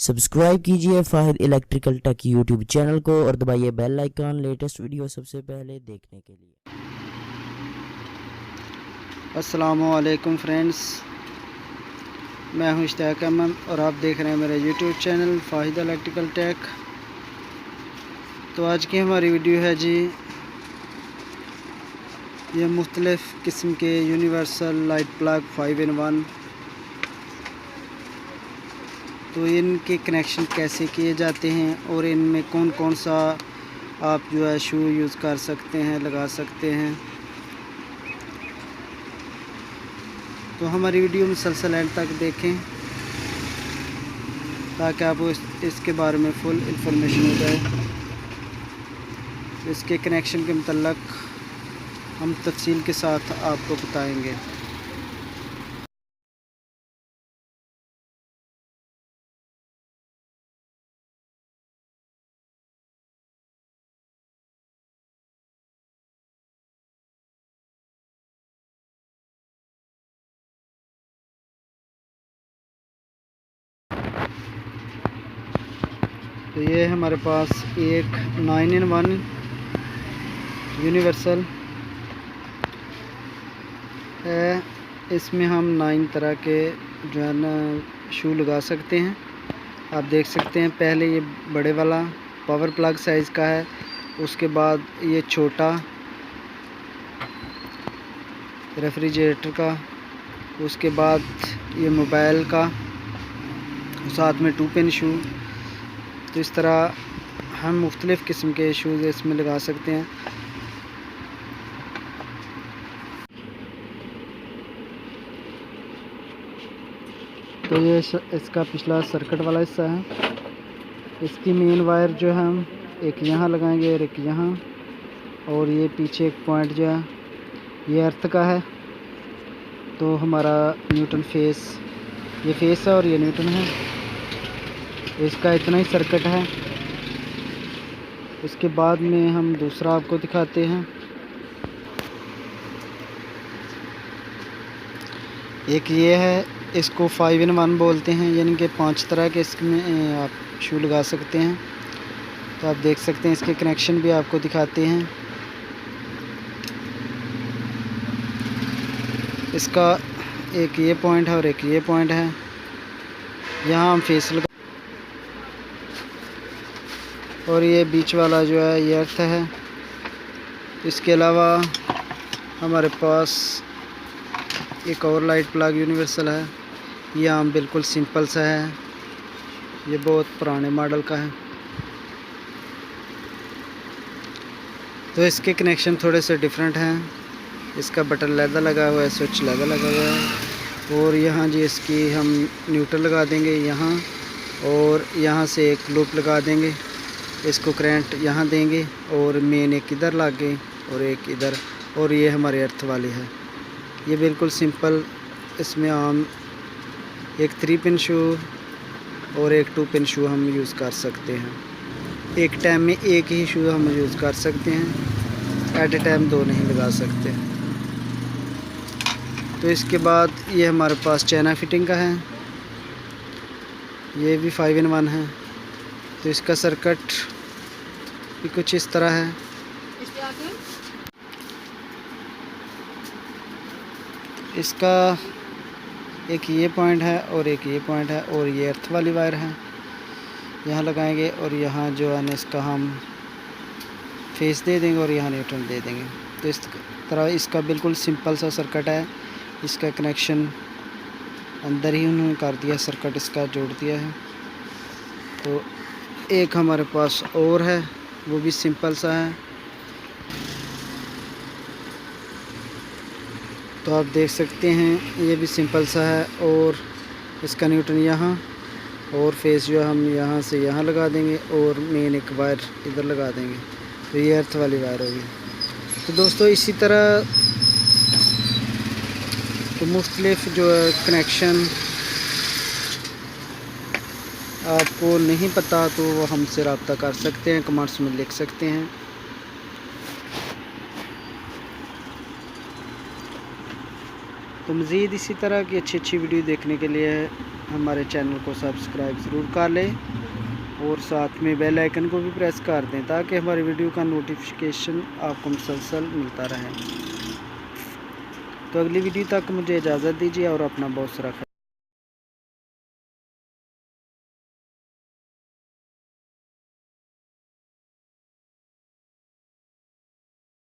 Subscribe कीजिए फाहिद electrical take YouTube channel को और दबाइए बेल आइकन लेटेस्ट वीडियो सबसे पहले देखने के लिए। अस्सलामुअलैकुम फ्रेंड्स, मैं हूं इश्तियाक अहमद और आप देख रहे हैं मेरा यूट्यूब चैनल फाहिद इलेक्ट्रिकल टेक। तो आज की हमारी वीडियो है जी, ये मुख्तलिफ़ किस्म के यूनिवर्सल लाइट प्लग 5 in 1। तो इनके कनेक्शन कैसे किए जाते हैं और इनमें कौन कौन सा आप जो है शू यूज़ कर सकते हैं, लगा सकते हैं। तो हमारी वीडियो मुसलसल एंड तक देखें ताकि आपको इसके बारे में फुल इंफॉर्मेशन हो जाए। इसके कनेक्शन के मतलब हम तफसील के साथ आपको बताएंगे। तो ये हमारे पास एक 9 in 1 यूनिवर्सल है। इसमें हम 9 तरह के जो है ना शू लगा सकते हैं। आप देख सकते हैं, पहले ये बड़े वाला पावर प्लग साइज़ का है, उसके बाद ये छोटा रेफ्रिजरेटर का, उसके बाद ये मोबाइल का, साथ में 2 पिन शू। तो इस तरह हम मुख्तलिफ़ किस्म के शूज़ इसमें लगा सकते हैं। तो ये इसका पिछला सर्किट वाला हिस्सा है। इसकी मेन वायर जो है हम एक यहाँ लगाएंगे और एक यहाँ, और ये पीछे एक पॉइंट जो है ये अर्थ का है। तो हमारा न्यूट्रल फेस, ये फेस है और ये न्यूट्रल है। इसका इतना ही सर्किट है। इसके बाद में हम दूसरा आपको दिखाते हैं। एक ये है, इसको 5 in 1 बोलते हैं, यानी कि 5 तरह के इसमें आप शू लगा सकते हैं। तो आप देख सकते हैं, इसके कनेक्शन भी आपको दिखाते हैं। इसका एक ये पॉइंट है और एक ये पॉइंट है। यहाँ हम फेस लगा, और ये बीच वाला जो है ये अर्थ है। इसके अलावा हमारे पास एक और लाइट प्लग यूनिवर्सल है। ये आम बिल्कुल सिंपल सा है, ये बहुत पुराने मॉडल का है। तो इसके कनेक्शन थोड़े से डिफरेंट हैं। इसका बटन लैदा लगा हुआ है, स्विच लैदा लगा हुआ है, और यहाँ जी इसकी हम न्यूट्रल लगा देंगे यहाँ, और यहाँ से एक लूप लगा देंगे। इसको करंट यहाँ देंगे और मेन एक इधर लागे और एक इधर, और ये हमारे अर्थ वाली है। ये बिल्कुल सिंपल। इसमें आम एक 3 पिन शू और एक 2 पिन शू हम यूज़ कर सकते हैं। एक टाइम में एक ही शू हम यूज़ कर सकते हैं, एट ए टाइम 2 नहीं लगा सकते। तो इसके बाद ये हमारे पास चाइना फिटिंग का है, ये भी 5 in 1 है। तो इसका सर्किट भी कुछ इस तरह है। इसका एक ये पॉइंट है और एक ये पॉइंट है, और ये अर्थ वाली वायर है, यहाँ लगाएंगे, और यहाँ जो है ना इसका हम फेस दे देंगे और यहाँ न्यूट्रल दे देंगे। तो इस तरह इसका बिल्कुल सिंपल सा सर्किट है। इसका कनेक्शन अंदर ही उन्होंने कर दिया, सर्किट इसका जोड़ दिया है। तो एक हमारे पास और है, वो भी सिंपल सा है। तो आप देख सकते हैं, ये भी सिंपल सा है, और इसका न्यूट्रल यहाँ, और फेस जो हम यहाँ से यहाँ लगा देंगे और मेन एक वायर इधर लगा देंगे। तो ये अर्थ वाली वायर होगी। तो दोस्तों, इसी तरह तो मुख्तलिफ जो है कनेक्शन आपको नहीं पता तो वो हमसे रब्ता कर सकते हैं, कमेंट्स में लिख सकते हैं। तो मज़ीद इसी तरह की अच्छी वीडियो देखने के लिए हमारे चैनल को सब्सक्राइब ज़रूर कर लें और साथ में बेल आइकन को भी प्रेस कर दें ताकि हमारी वीडियो का नोटिफिकेशन आपको मुसलसल मिलता रहे। तो अगली वीडियो तक मुझे इजाज़त दीजिए और अपना बहुत सारा